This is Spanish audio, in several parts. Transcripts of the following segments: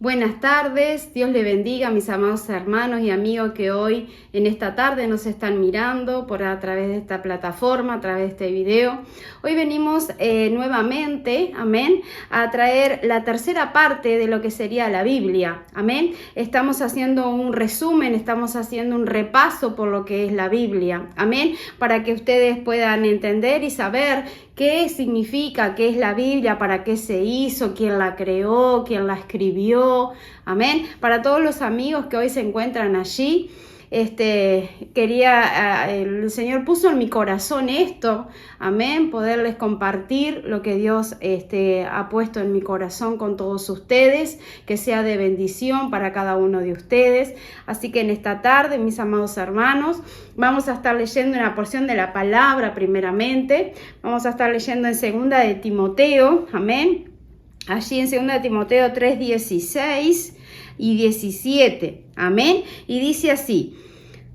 Buenas tardes, Dios le bendiga a mis amados hermanos y amigos que hoy en esta tarde nos están mirando a través de esta plataforma, a través de este video. Hoy venimos nuevamente, amén, a traer la tercera parte de lo que sería la Biblia, amén. Estamos haciendo un resumen, estamos haciendo un repaso por lo que es la Biblia, amén, para que ustedes puedan entender y saber qué significa, qué es la Biblia, para qué se hizo, quién la creó, quién la escribió, amén. Para todos los amigos que hoy se encuentran allí, el Señor puso en mi corazón esto, amén, poderles compartir lo que Dios ha puesto en mi corazón con todos ustedes, que sea de bendición para cada uno de ustedes. Así que en esta tarde, mis amados hermanos, vamos a estar leyendo una porción de la palabra primeramente. Vamos a estar leyendo en 2 de Timoteo, amén, allí en 2 de Timoteo 3, 16 y 17, amén, y dice así: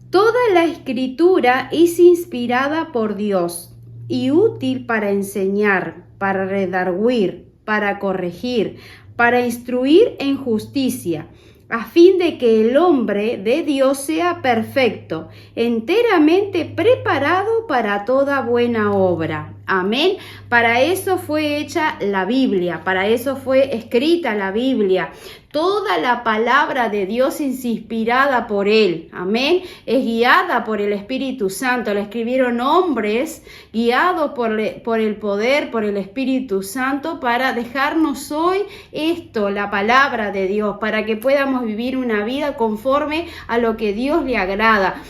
toda la escritura es inspirada por Dios y útil para enseñar, para redarguir, para corregir, para instruir en justicia, a fin de que el hombre de Dios sea perfecto, enteramente preparado para toda buena obra. Amén. Para eso fue hecha la Biblia, para eso fue escrita la Biblia. Toda la palabra de Dios es inspirada por Él, amén, es guiada por el Espíritu Santo. La escribieron hombres guiados por el poder, por el Espíritu Santo, para dejarnos hoy esto, la palabra de Dios, para que podamos vivir una vida conforme a lo que Dios le agrada.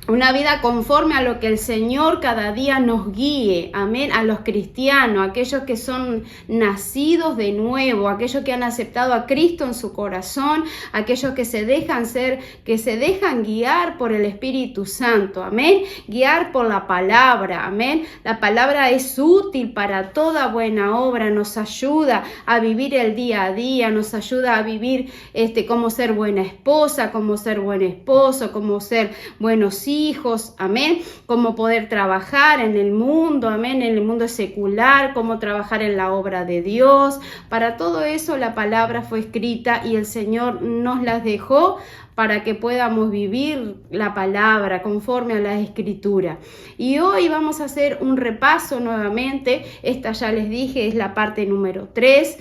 Una vida conforme a lo que el Señor cada día nos guíe, amén, a los cristianos, aquellos que son nacidos de nuevo, aquellos que han aceptado a Cristo en su corazón, aquellos que se dejan guiar por el Espíritu Santo, amén, guiar por la palabra, amén. La palabra es útil para toda buena obra, nos ayuda a vivir el día a día, nos ayuda a vivir cómo ser buena esposa, cómo ser buen esposo, cómo ser buenos hijos, amén, cómo poder trabajar en el mundo, amén, en el mundo secular, cómo trabajar en la obra de Dios. Para todo eso la palabra fue escrita y el Señor nos las dejó para que podamos vivir la palabra conforme a la Escritura. Y hoy vamos a hacer un repaso nuevamente. Esta, ya les dije, es la parte número 3.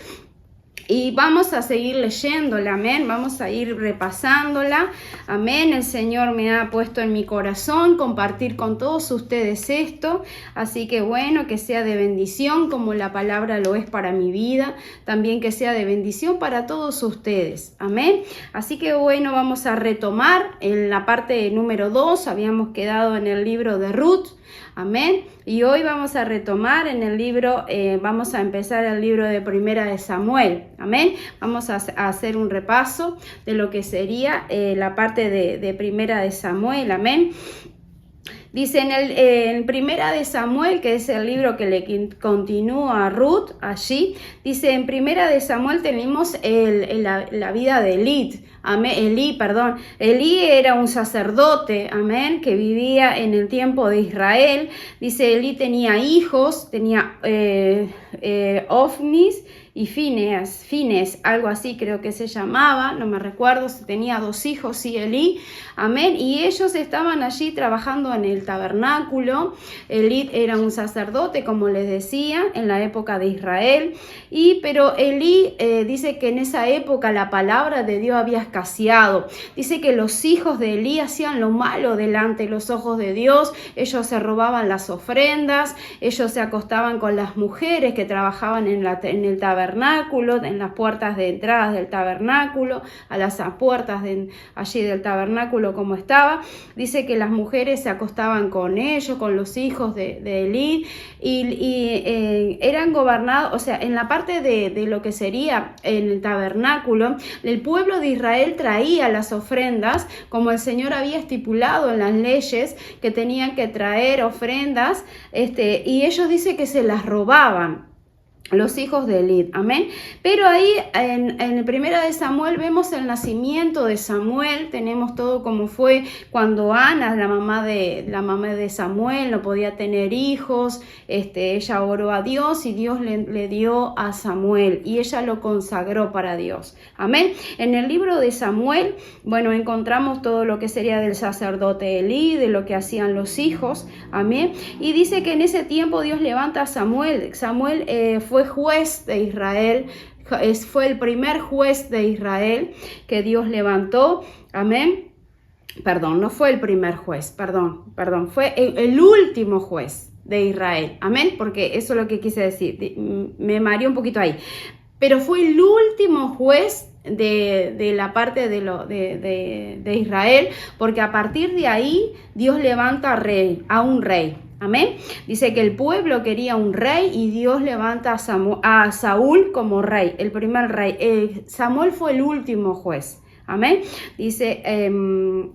Y vamos a seguir leyéndola, amén, vamos a ir repasándola, amén. El Señor me ha puesto en mi corazón compartir con todos ustedes esto, así que bueno, que sea de bendición como la palabra lo es para mi vida, también que sea de bendición para todos ustedes, amén. Así que bueno, vamos a retomar en la parte número 2, habíamos quedado en el libro de Ruth, amén, y hoy vamos a retomar en el libro, vamos a empezar el libro de Primera de Samuel, amén. Vamos a hacer un repaso de lo que sería la parte de Primera de Samuel, amén. Dice en Primera de Samuel, que es el libro que le continúa a Ruth allí, dice en Primera de Samuel tenemos la vida de Elí, Elí era un sacerdote, amén, que vivía en el tiempo de Israel. Dice Elí tenía hijos, tenía Ofnis y Fines, algo así creo que se llamaba, no me recuerdo, si tenía 2 hijos, sí, Elí, amén, y ellos estaban allí trabajando en el tabernáculo. Elí era un sacerdote, como les decía, en la época de Israel, pero Elí dice que en esa época la palabra de Dios había escaseado. Dice que los hijos de Elí hacían lo malo delante de los ojos de Dios, ellos se robaban las ofrendas, ellos se acostaban con las mujeres que trabajaban en el tabernáculo, en las puertas de entradas del tabernáculo, a las puertas allí del tabernáculo como estaba. Dice que las mujeres se acostaban con ellos, con los hijos de Elí, y eran gobernados, o sea, en la parte de lo que sería en el tabernáculo, el pueblo de Israel traía las ofrendas, como el Señor había estipulado en las leyes, que tenían que traer ofrendas, y ellos dicen que se las robaban. los hijos de Elí, amén. Pero ahí en Primera de Samuel vemos el nacimiento de Samuel, tenemos todo como fue cuando Ana, la mamá de Samuel, no podía tener hijos, ella oró a Dios y Dios le dio a Samuel y ella lo consagró para Dios, amén. En el libro de Samuel, bueno, encontramos todo lo que sería del sacerdote Elí, de lo que hacían los hijos, amén. Y dice que en ese tiempo Dios levanta a Samuel. Samuel fue juez de Israel, fue el primer juez de Israel que Dios levantó, amén. Perdón, no fue el primer juez, perdón, fue el último juez de Israel, amén, porque eso es lo que quise decir, me mareé un poquito ahí, pero fue el último juez de la parte de Israel, porque a partir de ahí Dios levanta a un rey. Amén. Dice que el pueblo quería un rey y Dios levanta a Saúl como rey, el primer rey. Samuel fue el último juez. Amén. Dice,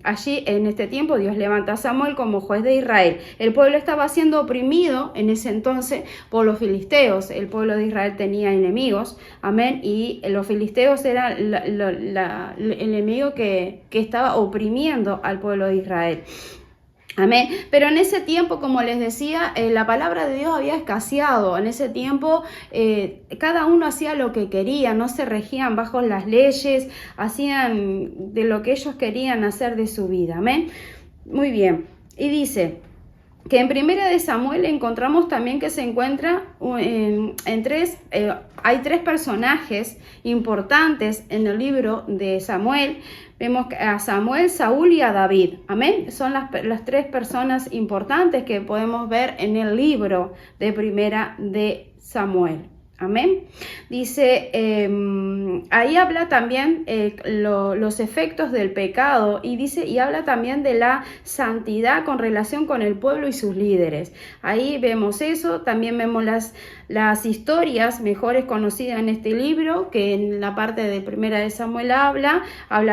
allí en este tiempo Dios levanta a Samuel como juez de Israel. El pueblo estaba siendo oprimido en ese entonces por los filisteos. El pueblo de Israel tenía enemigos. Amén. Y los filisteos eran el enemigo que estaba oprimiendo al pueblo de Israel. Amén. Pero en ese tiempo, como les decía, la palabra de Dios había escaseado. En ese tiempo cada uno hacía lo que quería, no se regían bajo las leyes, hacían de lo que ellos querían hacer de su vida. Amén. Muy bien. Y dice que en Primera de Samuel encontramos también que se encuentra hay tres personajes importantes en el libro de Samuel. Vemos a Samuel, Saúl y a David. Amén. Son las tres personas importantes que podemos ver en el libro de Primera de Samuel. Amén. Dice, ahí habla también los efectos del pecado y habla también de la santidad con relación con el pueblo y sus líderes. Ahí vemos eso, también vemos las historias mejores conocidas en este libro, que en la parte de Primera de Samuel habla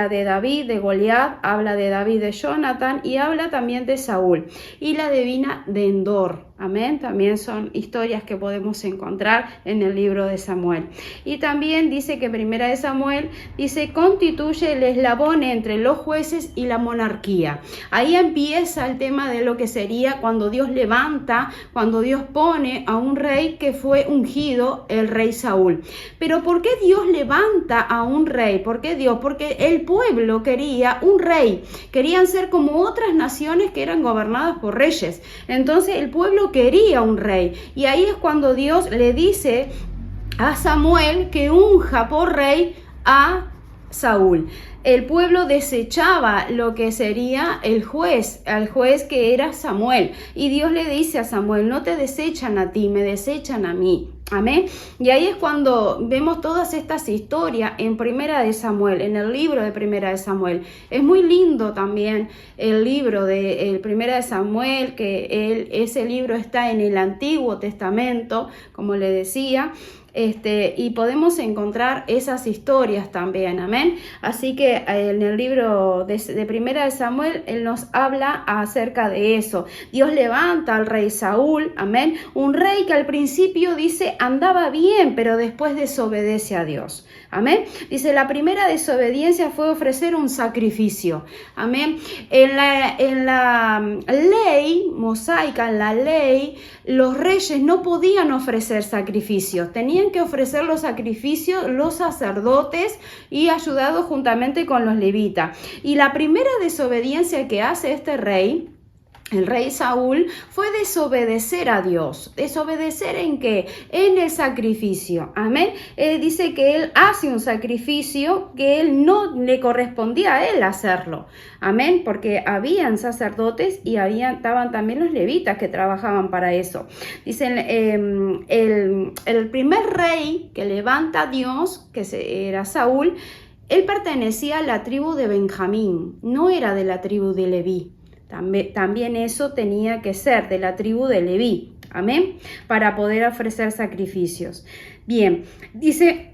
de David, de Goliat, habla de David, de Jonathan y habla también de Saúl y la divina de Endor. Amén. También son historias que podemos encontrar en el libro de Samuel. Y también dice que Primera de Samuel dice constituye el eslabón entre los jueces y la monarquía. Ahí empieza el tema de lo que sería cuando Dios levanta, cuando Dios pone a un rey que fue ungido, el rey Saúl. Pero ¿por qué Dios levanta a un rey? ¿Por qué Dios? Porque el pueblo quería un rey. Querían ser como otras naciones que eran gobernadas por reyes. Entonces el pueblo quería un rey y ahí es cuando Dios le dice a Samuel que unja por rey a Saúl. El pueblo desechaba lo que sería al juez que era Samuel y Dios le dice a Samuel, no te desechan a ti, me desechan a mí. Amén. Y ahí es cuando vemos todas estas historias en Primera de Samuel, en el libro de Primera de Samuel. Es muy lindo también el libro de Primera de Samuel, que ese libro está en el Antiguo Testamento, como le decía. Y podemos encontrar esas historias también, amén. Así que en el libro de Primera de Samuel, él nos habla acerca de eso. Dios levanta al rey Saúl, amén. Un rey que al principio dice andaba bien, pero después desobedece a Dios, amén. Dice la primera desobediencia fue ofrecer un sacrificio, amén. En la ley mosaica, en la ley, los reyes no podían ofrecer sacrificios, tenían que ofrecer los sacrificios los sacerdotes y ayudados juntamente con los levitas. Y la primera desobediencia que hace este rey, el rey Saúl, fue desobedecer a Dios. ¿Desobedecer en qué? En el sacrificio. Amén. Él dice que él hace un sacrificio que él no le correspondía a él hacerlo. Amén. Porque habían sacerdotes y estaban también los levitas que trabajaban para eso. Dicen, el primer rey que levanta a Dios, que era Saúl, él pertenecía a la tribu de Benjamín, no era de la tribu de Leví. También eso tenía que ser de la tribu de Leví, amén, para poder ofrecer sacrificios. Bien, dice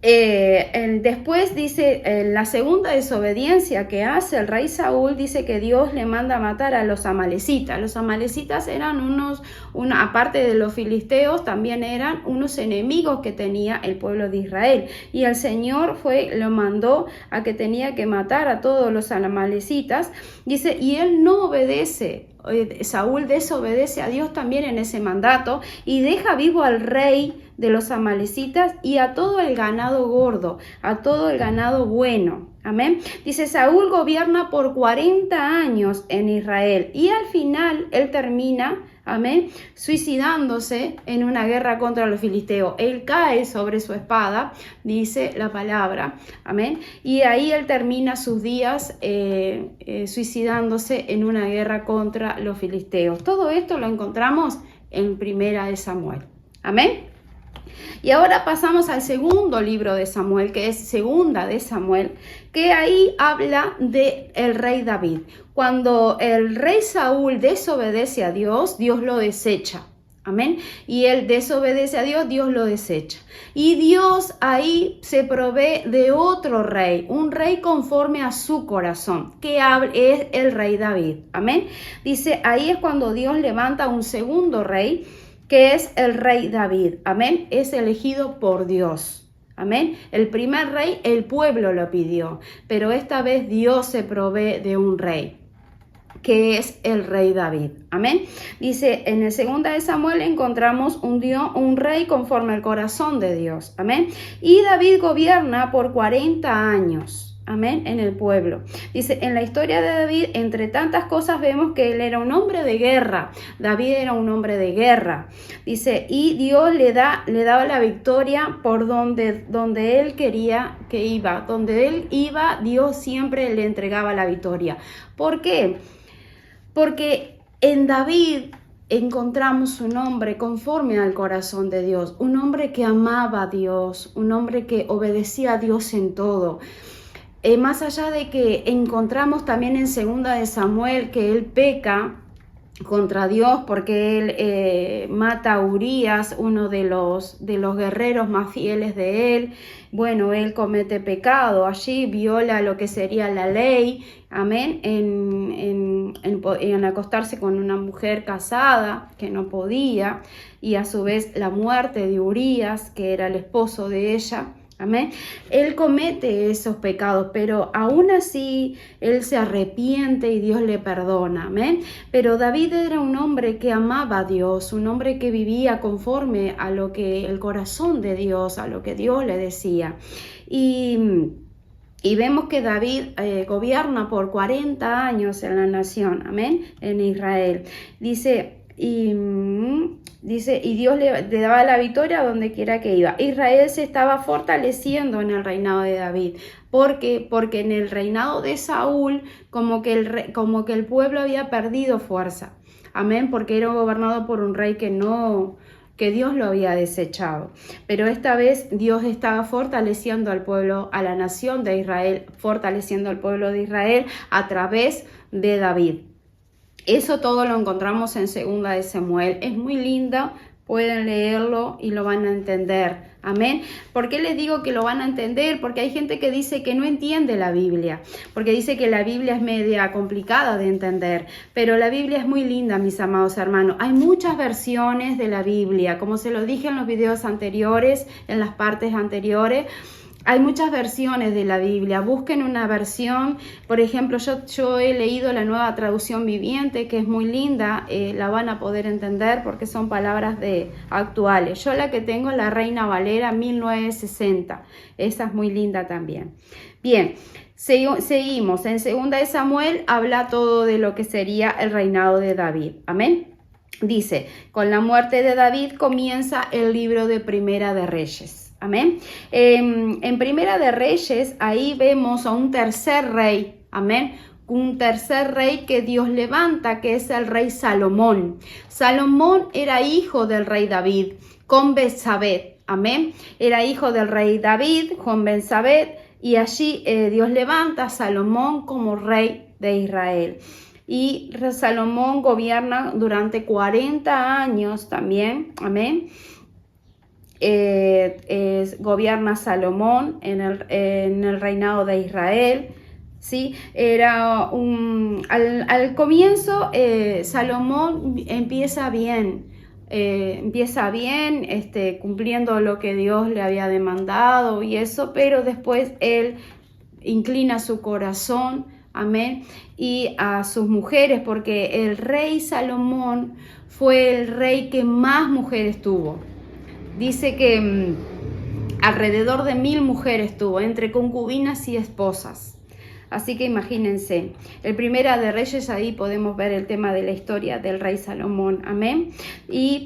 Después dice, la segunda desobediencia que hace el rey Saúl, dice que Dios le manda a matar a los amalecitas. Los amalecitas eran aparte de los filisteos, también eran unos enemigos que tenía el pueblo de Israel. Y el Señor lo mandó a que tenía que matar a todos los amalecitas. Dice, y él no obedece. Saúl desobedece a Dios también en ese mandato y deja vivo al rey de los amalecitas y a todo el ganado gordo, a todo el ganado bueno. Amén. Dice, Saúl gobierna por 40 años en Israel y al final él termina, amén, suicidándose en una guerra contra los filisteos. Él cae sobre su espada, dice la palabra, amén, y ahí él termina sus días suicidándose en una guerra contra los filisteos. Todo esto lo encontramos en Primera de Samuel, amén. Y ahora pasamos al segundo libro de Samuel, que es Segunda de Samuel, que ahí habla de el rey David. Cuando el rey Saúl desobedece a Dios, Dios lo desecha. Amén. Y él desobedece a Dios, Dios lo desecha. Y Dios ahí se provee de otro rey, un rey conforme a su corazón, que es el rey David. Amén. Dice, ahí es cuando Dios levanta un segundo rey, que es el rey David. Amén. Es elegido por Dios. Amén. El primer rey, el pueblo lo pidió, pero esta vez Dios se provee de un rey, que es el rey David. Amén. Dice, en el Segunda de Samuel encontramos un rey conforme al corazón de Dios. Amén. Y David gobierna por 40 años. Amén, en el pueblo. Dice, en la historia de David, entre tantas cosas, vemos que él era un hombre de guerra. David era un hombre de guerra. Dice, y Dios le daba la victoria por donde él quería que iba. Donde él iba, Dios siempre le entregaba la victoria. ¿Por qué? Porque en David encontramos un hombre conforme al corazón de Dios. Un hombre que amaba a Dios. Un hombre que obedecía a Dios en todo. Más allá de que encontramos también en Segunda de Samuel que él peca contra Dios porque él mata a Urías, uno de los guerreros más fieles de él. Bueno, él comete pecado allí, viola lo que sería la ley, amén, en acostarse con una mujer casada que no podía, y a su vez la muerte de Urías, que era el esposo de ella. Amén. Él comete esos pecados, pero aún así él se arrepiente y Dios le perdona. Amén. Pero David era un hombre que amaba a Dios, un hombre que vivía conforme a lo que el corazón de Dios, a lo que Dios le decía. Y vemos que David gobierna por 40 años en la nación, amén, en Israel. Dice, y Dios le daba la victoria donde quiera que iba. Israel se estaba fortaleciendo en el reinado de David. ¿Por qué? Porque en el reinado de Saúl como que el pueblo había perdido fuerza. Amén, porque era gobernado por un rey que Dios lo había desechado. Pero esta vez Dios estaba fortaleciendo al pueblo, a la nación de Israel, fortaleciendo al pueblo de Israel a través de David. Eso todo lo encontramos en Segunda de Samuel. Es muy lindo, pueden leerlo y lo van a entender. Amén. ¿Por qué les digo que lo van a entender? Porque hay gente que dice que no entiende la Biblia, porque dice que la Biblia es media complicada de entender, pero la Biblia es muy linda, mis amados hermanos. Hay muchas versiones de la Biblia, como se lo dije en los videos anteriores, en las partes anteriores. Hay muchas versiones de la Biblia. Busquen una versión. Por ejemplo, yo he leído la Nueva Traducción Viviente, que es muy linda. La van a poder entender porque son palabras actuales. Yo la que tengo es la Reina Valera 1960. Esa es muy linda también. Bien, seguimos. En Segunda de Samuel habla todo de lo que sería el reinado de David. Amén. Dice, con la muerte de David comienza el libro de Primera de Reyes. Amén. En Primera de Reyes, ahí vemos a un tercer rey. Amén. Un tercer rey que Dios levanta, que es el rey Salomón. Salomón era hijo del rey David con Betsabé. Amén. Era hijo del rey David con Betsabé. Y allí Dios levanta a Salomón como rey de Israel. Y Salomón gobierna durante 40 años también. Amén. gobierna Salomón en el reinado de Israel. ¿Sí? Al comienzo Salomón empieza bien, cumpliendo lo que Dios le había demandado y eso, pero después él inclina su corazón, amén, y a sus mujeres, porque el rey Salomón fue el rey que más mujeres tuvo. Dice que alrededor de 1000 mujeres tuvo, entre concubinas y esposas. Así que imagínense, el Primera de Reyes, ahí podemos ver el tema de la historia del rey Salomón, amén.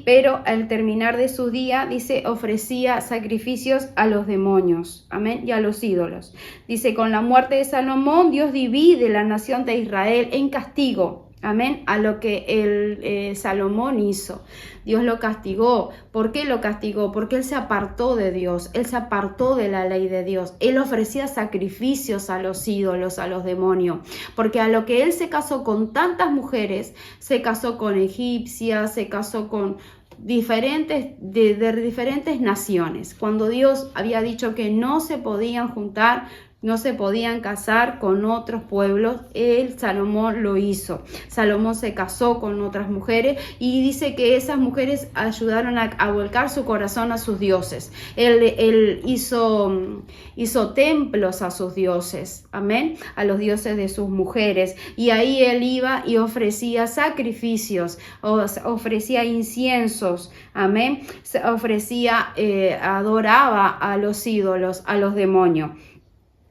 Pero al terminar de su día, dice, ofrecía sacrificios a los demonios, amén, y a los ídolos. Dice, con la muerte de Salomón, Dios divide la nación de Israel en castigo, amén, a lo que Salomón hizo. Dios lo castigó. ¿Por qué lo castigó? Porque él se apartó de Dios, él se apartó de la ley de Dios. Él ofrecía sacrificios a los ídolos, a los demonios. Porque a lo que él se casó con tantas mujeres, se casó con egipcias, se casó con de diferentes naciones. Cuando Dios había dicho que no se podían juntar, no se podían casar con otros pueblos, Salomón lo hizo. Salomón se casó con otras mujeres y dice que esas mujeres ayudaron a volcar su corazón a sus dioses. Él hizo templos a sus dioses, amén, a los dioses de sus mujeres. Y ahí él iba y ofrecía sacrificios, ofrecía inciensos, amén, adoraba a los ídolos, a los demonios.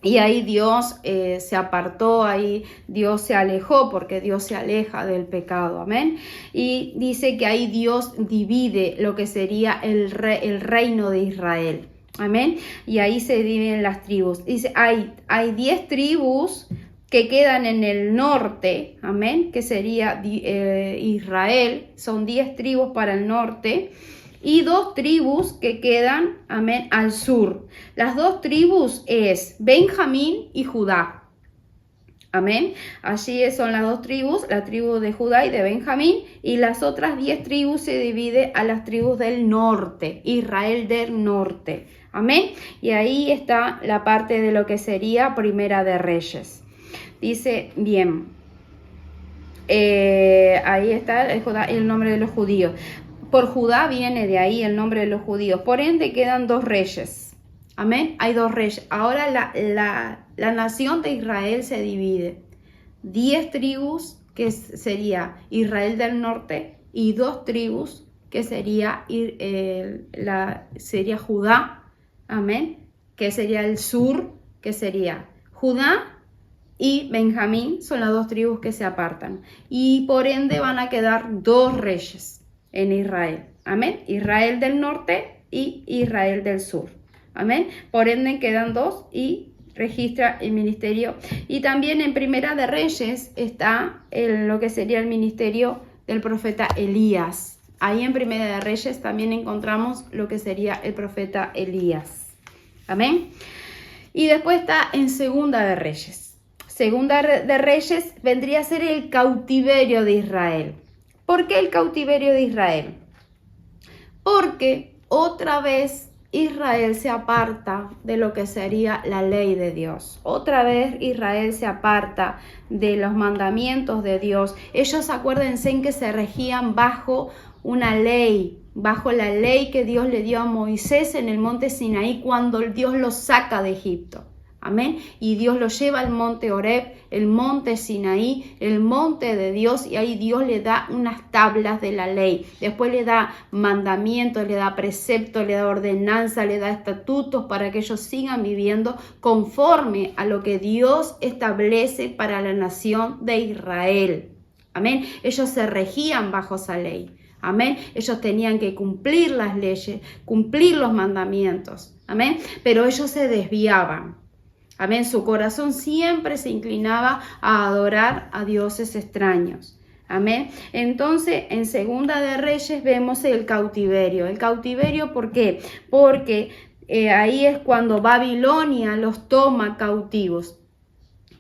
Y ahí Dios se apartó, ahí Dios se alejó, porque Dios se aleja del pecado, amén. Y dice que ahí Dios divide lo que sería el reino de Israel, amén. Y ahí se dividen las tribus. Dice, hay 10 tribus que quedan en el norte, amén, que sería Israel. Son 10 tribus para el norte. Y 2 tribus que quedan, amén, al sur. Las 2 tribus es Benjamín y Judá. Amén. Allí son las 2 tribus, la tribu de Judá y de Benjamín. Y las otras 10 tribus se divide a las tribus del norte, Israel del norte. Amén. Y ahí está la parte de lo que sería Primera de Reyes. Dice, bien, ahí está el nombre de los judíos. Por Judá viene de ahí el nombre de los judíos. Por ende quedan 2 reyes. Amén. Hay 2 reyes. Ahora la nación de Israel se divide. 10 tribus que sería Israel del norte y 2 tribus que sería Judá. Amén. Que sería el sur, que sería Judá y Benjamín. Son las 2 tribus que se apartan. Y por ende van a quedar 2 reyes en Israel, amén, Israel del norte y Israel del sur, amén, por ende quedan 2 y registra el ministerio. Y también en Primera de Reyes está lo que sería el ministerio del profeta Elías. Ahí en Primera de Reyes también encontramos lo que sería el profeta Elías, amén. Y después está en Segunda de Reyes. Segunda de Reyes vendría a ser el cautiverio de Israel. ¿Por qué el cautiverio de Israel? Porque otra vez Israel se aparta de lo que sería la ley de Dios. Otra vez Israel se aparta de los mandamientos de Dios. Ellos, acuérdense, en que se regían bajo una ley, bajo la ley que Dios le dio a Moisés en el monte Sinaí cuando Dios los saca de Egipto. Amén. Y Dios lo lleva al monte Horeb, el monte Sinaí, el monte de Dios, y ahí Dios le da unas tablas de la ley. Después le da mandamientos, le da preceptos, le da ordenanza, le da estatutos para que ellos sigan viviendo conforme a lo que Dios establece para la nación de Israel. Amén. Ellos se regían bajo esa ley. Amén. Ellos tenían que cumplir las leyes, cumplir los mandamientos. Amén. Pero ellos se desviaban. Amén. Su corazón siempre se inclinaba a adorar a dioses extraños. Amén. Entonces, en Segunda de Reyes vemos el cautiverio. El cautiverio, ¿por qué? Porque ahí es cuando Babilonia los toma cautivos.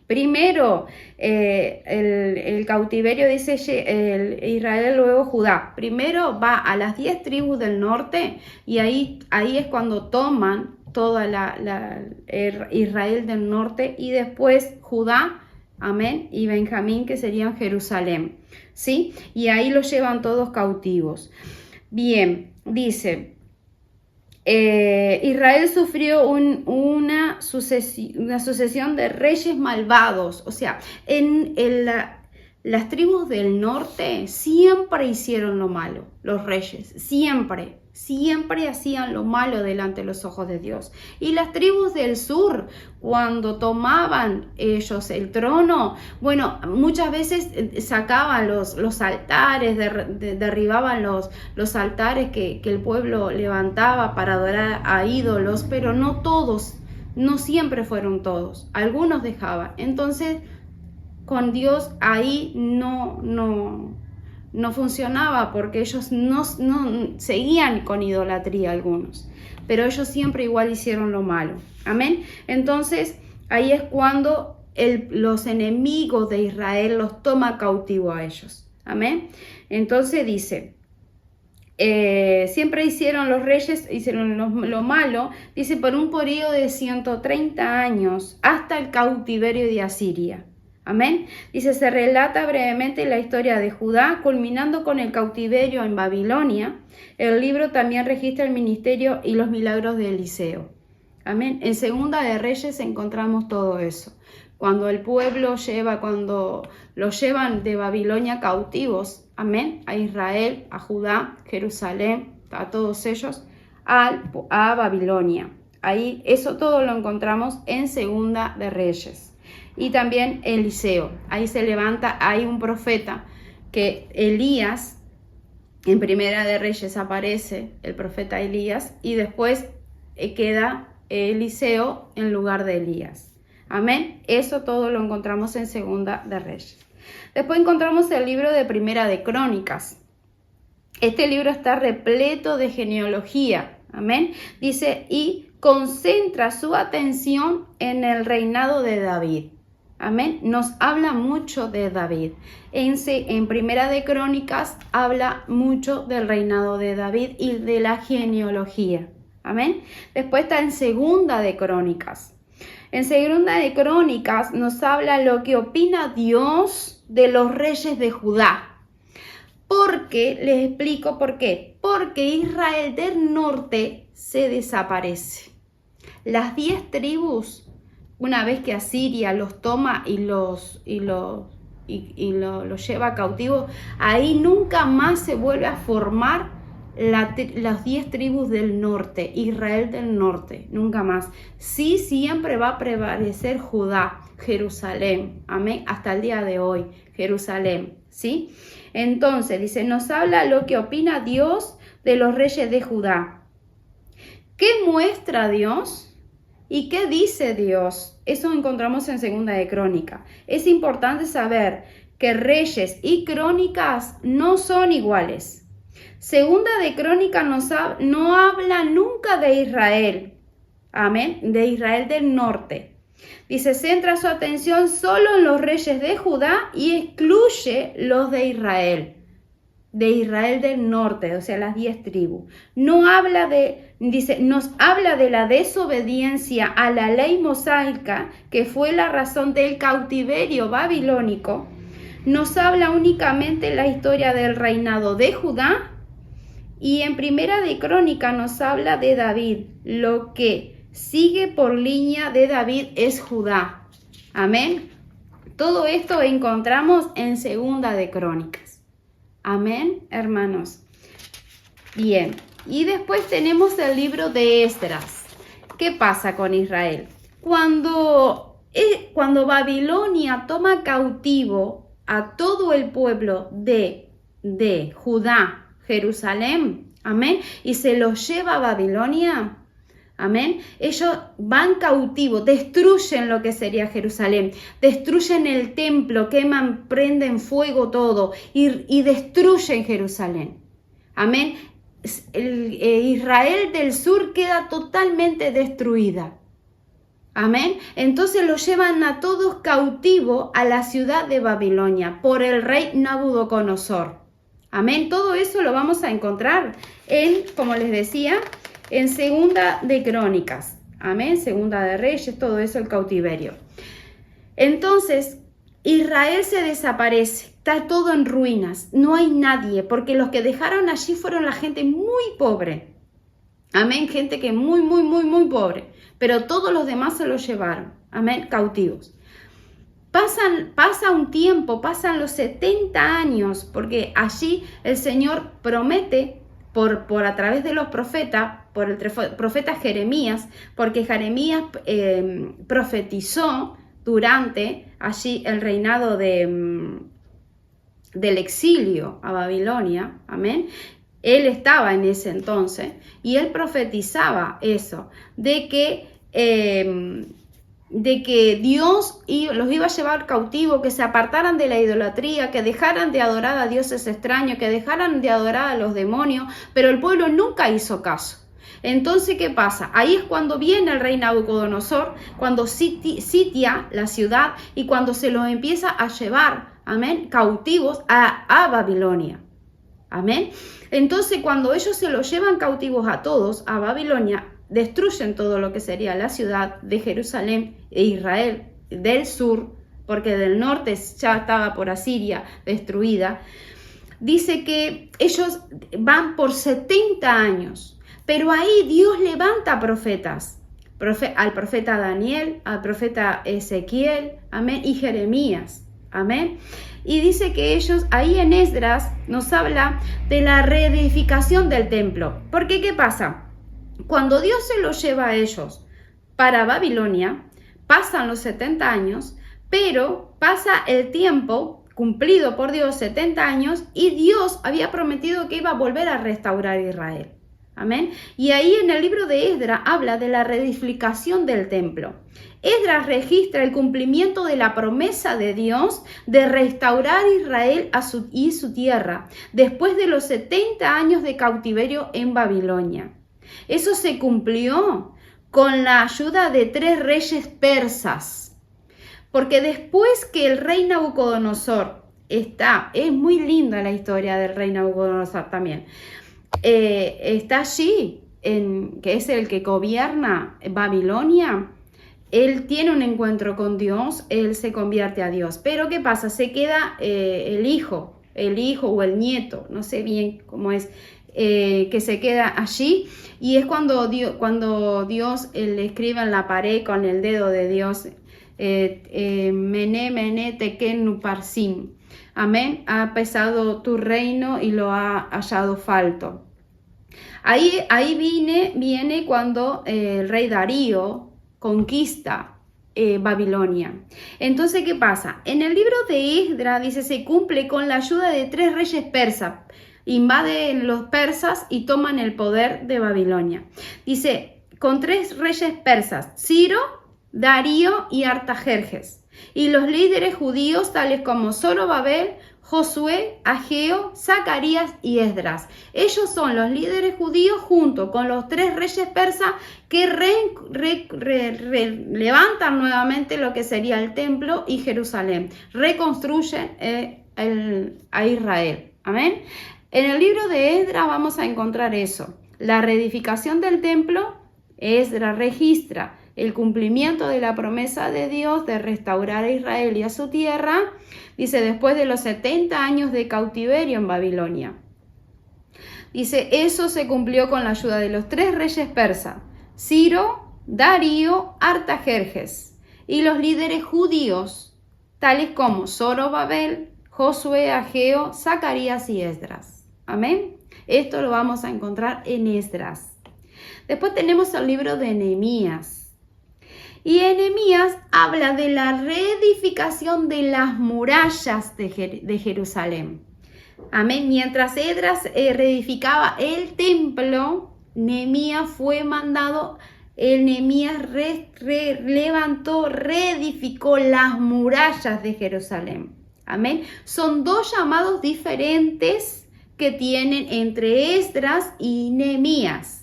Primero, el cautiverio, dice Israel, luego Judá. Primero va a las 10 tribus del norte y ahí es cuando toman toda Israel del norte, y después Judá, amén, y Benjamín, que serían Jerusalén, ¿sí? Y ahí los llevan todos cautivos. Bien, dice... Israel sufrió una sucesión de reyes malvados. O sea, las tribus del norte siempre hicieron lo malo, los reyes, siempre hacían lo malo delante de los ojos de Dios. Y las tribus del sur, cuando tomaban ellos el trono, bueno, muchas veces sacaban los altares, derribaban los altares que el pueblo levantaba para adorar a ídolos, pero no todos, no siempre fueron todos, algunos dejaban. Entonces, con Dios ahí no funcionaba, porque ellos no seguían con idolatría algunos, pero ellos siempre igual hicieron lo malo. Amén. Entonces ahí es cuando los enemigos de Israel los toma cautivo a ellos. Amén. Entonces dice, siempre hicieron los reyes, hicieron lo malo, dice, por un periodo de 130 años hasta el cautiverio de Asiria. Amén. Dice, se relata brevemente la historia de Judá, culminando con el cautiverio en Babilonia. El libro también registra el ministerio y los milagros de Eliseo. Amén. En Segunda de Reyes encontramos todo eso. Cuando el pueblo cuando los llevan de Babilonia cautivos, amén, a Israel, a Judá, Jerusalén, a todos ellos, a Babilonia. Ahí, eso todo lo encontramos en Segunda de Reyes. Y también Eliseo, ahí se levanta, hay un profeta que Elías, en Primera de Reyes aparece el profeta Elías, y después queda Eliseo en lugar de Elías. Amén. Eso todo lo encontramos en Segunda de Reyes. Después encontramos el libro de Primera de Crónicas. Este libro está repleto de genealogía. Amén. Dice, y concentra su atención en el reinado de David. Amén. Nos habla mucho de David. En Primera de Crónicas habla mucho del reinado de David y de la genealogía. Amén. Después está en Segunda de Crónicas. En Segunda de Crónicas nos habla lo que opina Dios de los reyes de Judá. Porque, les explico por qué. Porque Israel del norte se desaparece. Las 10 tribus, una vez que Asiria los toma y los lleva cautivos, ahí nunca más se vuelve a formar las 10 tribus del norte, Israel del norte, nunca más. Sí, siempre va a prevalecer Judá, Jerusalén, amén, hasta el día de hoy, Jerusalén, ¿sí? Entonces, dice, nos habla lo que opina Dios de los reyes de Judá. ¿Qué muestra Dios? ¿Y qué dice Dios? Eso encontramos en Segunda de Crónica. Es importante saber que Reyes y Crónicas no son iguales. Segunda de Crónica no habla nunca de Israel. Amén. De Israel del norte. Dice, centra su atención solo en los reyes de Judá y excluye los de Israel del norte, o sea, las 10 tribus. No habla nos habla de la desobediencia a la ley mosaica, que fue la razón del cautiverio babilónico. Nos habla únicamente la historia del reinado de Judá, y en Primera de Crónica nos habla de David. Lo que sigue por línea de David es Judá. Amén. Todo esto encontramos en Segunda de Crónicas. Amén, hermanos. Bien, y después tenemos el libro de Esdras. ¿Qué pasa con Israel? Cuando Babilonia toma cautivo a todo el pueblo de Judá, Jerusalén, amén, y se los lleva a Babilonia, amén, ellos van cautivos, destruyen lo que sería Jerusalén, destruyen el templo, queman, prenden fuego todo y destruyen Jerusalén. Amén. Israel del sur queda totalmente destruida. Amén. Entonces los llevan a todos cautivos a la ciudad de Babilonia por el rey Nabucodonosor. Amén. Todo eso lo vamos a encontrar como les decía, en Segunda de Crónicas. Amén. Segunda de Reyes, todo eso, el cautiverio. Entonces, Israel se desaparece. Está todo en ruinas. No hay nadie, porque los que dejaron allí fueron la gente muy pobre. Amén. Gente que muy pobre. Pero todos los demás se los llevaron. Amén. Cautivos. Pasa un tiempo, pasan los 70 años, porque allí el Señor promete por a través de los profetas, por el profeta Jeremías, porque Jeremías profetizó durante allí el reinado del exilio a Babilonia. Amén. Él estaba en ese entonces y él profetizaba eso, de que Dios los iba a llevar cautivos, que se apartaran de la idolatría, que dejaran de adorar a dioses extraños, que dejaran de adorar a los demonios, pero el pueblo nunca hizo caso. Entonces, ¿qué pasa? Ahí es cuando viene el rey Nabucodonosor, cuando sitia la ciudad y cuando se los empieza a llevar, amén, cautivos a Babilonia. Amén. Entonces, cuando ellos se los llevan cautivos a todos a Babilonia, destruyen todo lo que sería la ciudad de Jerusalén e Israel del sur, porque del norte ya estaba por Asiria destruida. Dice que ellos van por 70 años, pero ahí Dios levanta profetas, al profeta Daniel, al profeta Ezequiel, amén, y Jeremías, amén. Y dice que ellos, ahí en Esdras, nos habla de la reedificación del templo. Porque, ¿qué pasa? Cuando Dios se los lleva a ellos para Babilonia, pasan los 70 años, pero pasa el tiempo cumplido por Dios, 70 años, y Dios había prometido que iba a volver a restaurar Israel. Amén. Y ahí en el libro de Esdras habla de la reedificación del templo. Esdras registra el cumplimiento de la promesa de Dios de restaurar Israel y su tierra después de los 70 años de cautiverio en Babilonia. Eso se cumplió con la ayuda de 3 reyes persas. Porque después que el rey Nabucodonosor es muy linda la historia del rey Nabucodonosor también. Está allí, que es el que gobierna Babilonia. Él tiene un encuentro con Dios, él se convierte a Dios. Pero ¿qué pasa? Se queda el hijo o el nieto, no sé bien cómo es, que se queda allí. Y es cuando Dios le escribe en la pared con el dedo de Dios, Mené, Mené, Tekel, Uparsin. Amén. Ha pesado tu reino y lo ha hallado falto. Ahí viene cuando el rey Darío conquista Babilonia. Entonces, ¿qué pasa? En el libro de Esdras dice, se cumple con la ayuda de 3 reyes persas. Invaden los persas y toman el poder de Babilonia. Dice, con 3 reyes persas, Ciro, Darío y Artajerjes. Y los líderes judíos tales como Zorobabel, Josué, Ageo, Zacarías y Esdras. Ellos son los líderes judíos junto con los 3 reyes persas que levantan nuevamente lo que sería el templo y Jerusalén. Reconstruyen a Israel. Amén. En el libro de Esdras vamos a encontrar eso. La reedificación del templo, Esdras registra el cumplimiento de la promesa de Dios de restaurar a Israel y a su tierra, dice, después de los 70 años de cautiverio en Babilonia. Dice, eso se cumplió con la ayuda de los 3 reyes persas, Ciro, Darío, Artajerjes, y los líderes judíos, tales como Zorobabel, Josué, Ageo, Zacarías y Esdras. Amén. Esto lo vamos a encontrar en Esdras. Después tenemos el libro de Nehemías. Y Nehemías habla de la reedificación de las murallas de Jerusalén. Amén. Mientras Esdras reedificaba el templo, Nehemías fue mandado. Nehemías levantó, reedificó las murallas de Jerusalén. Amén. Son 2 llamados diferentes que tienen entre Esdras y Nehemías.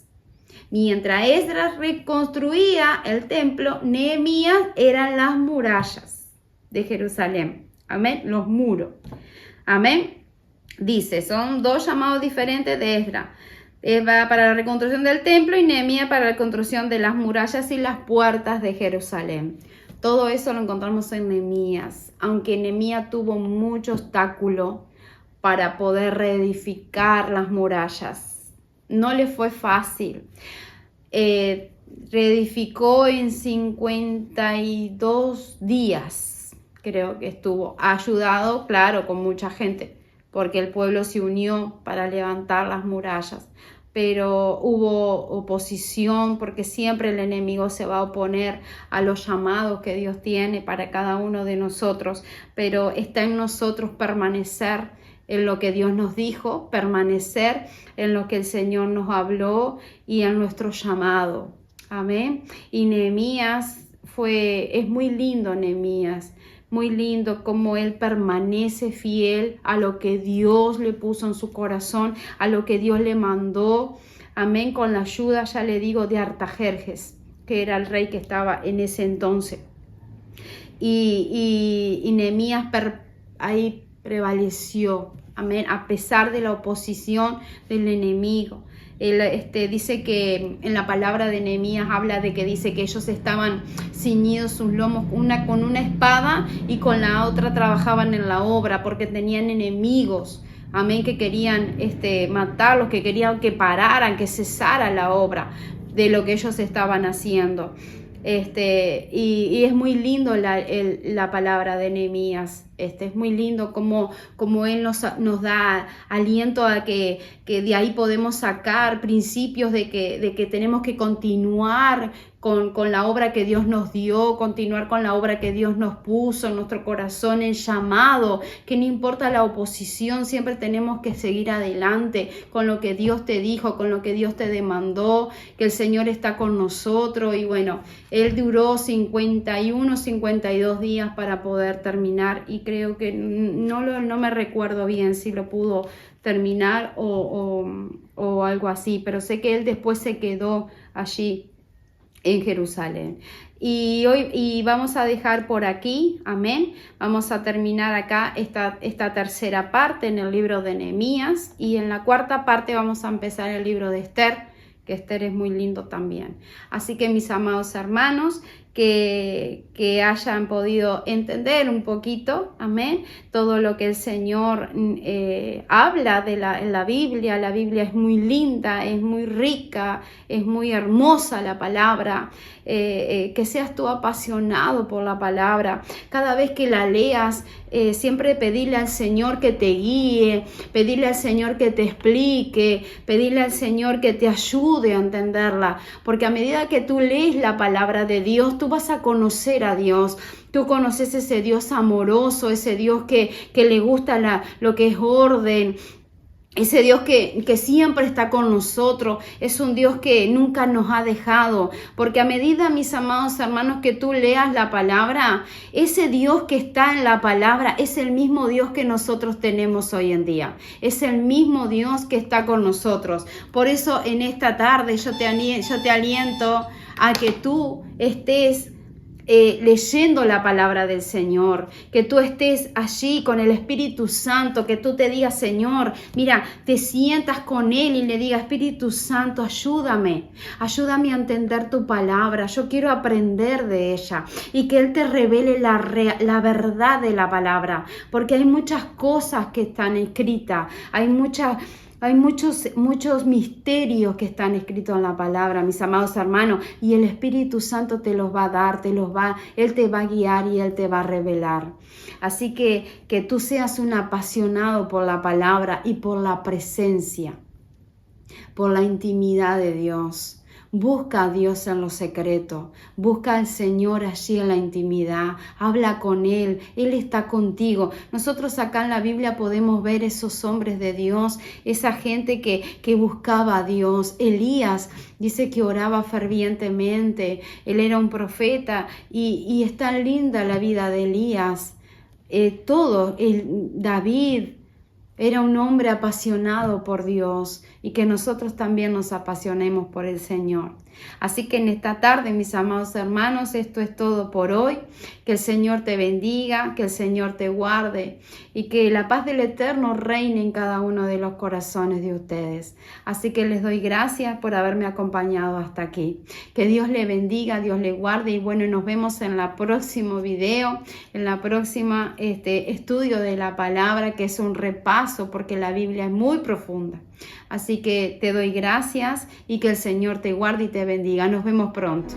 Mientras Esdras reconstruía el templo, Nehemías eran las murallas de Jerusalén. Amén, los muros. Amén. Dice, son dos llamados diferentes de Esdras. Va para la reconstrucción del templo y Nehemías para la construcción de las murallas y las puertas de Jerusalén. Todo eso lo encontramos en Nehemías, aunque Nehemías tuvo mucho obstáculo para poder reedificar las murallas. No le fue fácil. Reedificó en 52 días, creo que estuvo, ayudado, claro, con mucha gente, porque el pueblo se unió para levantar las murallas. Pero hubo oposición porque siempre el enemigo se va a oponer a los llamados que Dios tiene para cada uno de nosotros, pero está en nosotros permanecer en lo que Dios nos dijo, permanecer en lo que el Señor nos habló y en nuestro llamado. Amén. Y Nehemías es muy lindo, Nehemías. Muy lindo como él permanece fiel a lo que Dios le puso en su corazón, a lo que Dios le mandó. Amén, con la ayuda, ya le digo, de Artajerjes, que era el rey que estaba en ese entonces. Y Nehemías ahí prevaleció, amén, a pesar de la oposición del enemigo. Él dice que en la palabra de Nehemías habla de que dice que ellos estaban ciñidos sus lomos, una con una espada y con la otra trabajaban en la obra porque tenían enemigos, amén, que querían matarlos, que querían que pararan, que cesara la obra de lo que ellos estaban haciendo. Y es muy lindo la palabra de Nehemías. Es muy lindo como él nos da aliento a que de ahí podemos sacar principios de que tenemos que continuar con la obra que Dios nos dio, continuar con la obra que Dios nos puso en nuestro corazón, el llamado, que no importa la oposición, siempre tenemos que seguir adelante con lo que Dios te dijo, con lo que Dios te demandó, que el Señor está con nosotros. Y bueno, él duró 51, 52 días para poder terminar, y creo que no me recuerdo bien si lo pudo terminar o algo así, pero sé que él después se quedó allí en Jerusalén. Y vamos a dejar por aquí, amén. Vamos a terminar acá esta tercera parte en el libro de Nehemías, y en la cuarta parte vamos a empezar el libro de Esther, que Esther es muy lindo también. Así que, mis amados hermanos, que hayan podido entender un poquito, amén, todo lo que el Señor habla en la Biblia. La Biblia es muy linda, es muy rica, es muy hermosa la palabra. Que seas tú apasionado por la palabra. Cada vez que la leas, siempre pedirle al Señor que te guíe, pedirle al Señor que te explique, pedirle al Señor que te ayude a entenderla, porque a medida que tú lees la palabra de Dios, tú vas a conocer a Dios. Tú conoces ese Dios amoroso, ese Dios que le gusta lo que es orden, ese Dios que siempre está con nosotros. Es un Dios que nunca nos ha dejado, porque a medida, mis amados hermanos, que tú leas la palabra, ese Dios que está en la palabra es el mismo Dios que nosotros tenemos hoy en día. Es el mismo Dios que está con nosotros. Por eso en esta tarde yo te aliento a que tú estés leyendo la palabra del Señor, que tú estés allí con el Espíritu Santo, que tú te digas: Señor, mira, te sientas con Él y le digas: Espíritu Santo, ayúdame a entender tu palabra, yo quiero aprender de ella, y que Él te revele la verdad de la palabra, porque hay muchas cosas que están escritas, hay muchos misterios que están escritos en la palabra, mis amados hermanos, y el Espíritu Santo te los va a dar, Él te va a guiar y Él te va a revelar. Así que tú seas un apasionado por la palabra y por la presencia, por la intimidad de Dios. Busca a Dios en lo secreto, busca al Señor allí en la intimidad, habla con Él, Él está contigo. Nosotros acá en la Biblia podemos ver esos hombres de Dios, esa gente que buscaba a Dios. Elías dice que oraba fervientemente, él era un profeta, y es tan linda la vida de Elías. David, era un hombre apasionado por Dios y que nosotros también nos apasionemos por el Señor. Así que en esta tarde, mis amados hermanos, esto es todo por hoy. Que el Señor te bendiga, que el Señor te guarde y que la paz del Eterno reine en cada uno de los corazones de ustedes. Así que les doy gracias por haberme acompañado hasta aquí. Que Dios le bendiga, Dios le guarde y bueno, nos vemos en el próximo video, en la próxima estudio de la palabra, que es un repaso porque la Biblia es muy profunda. Así que te doy gracias y que el Señor te guarde y te bendiga. Nos vemos pronto.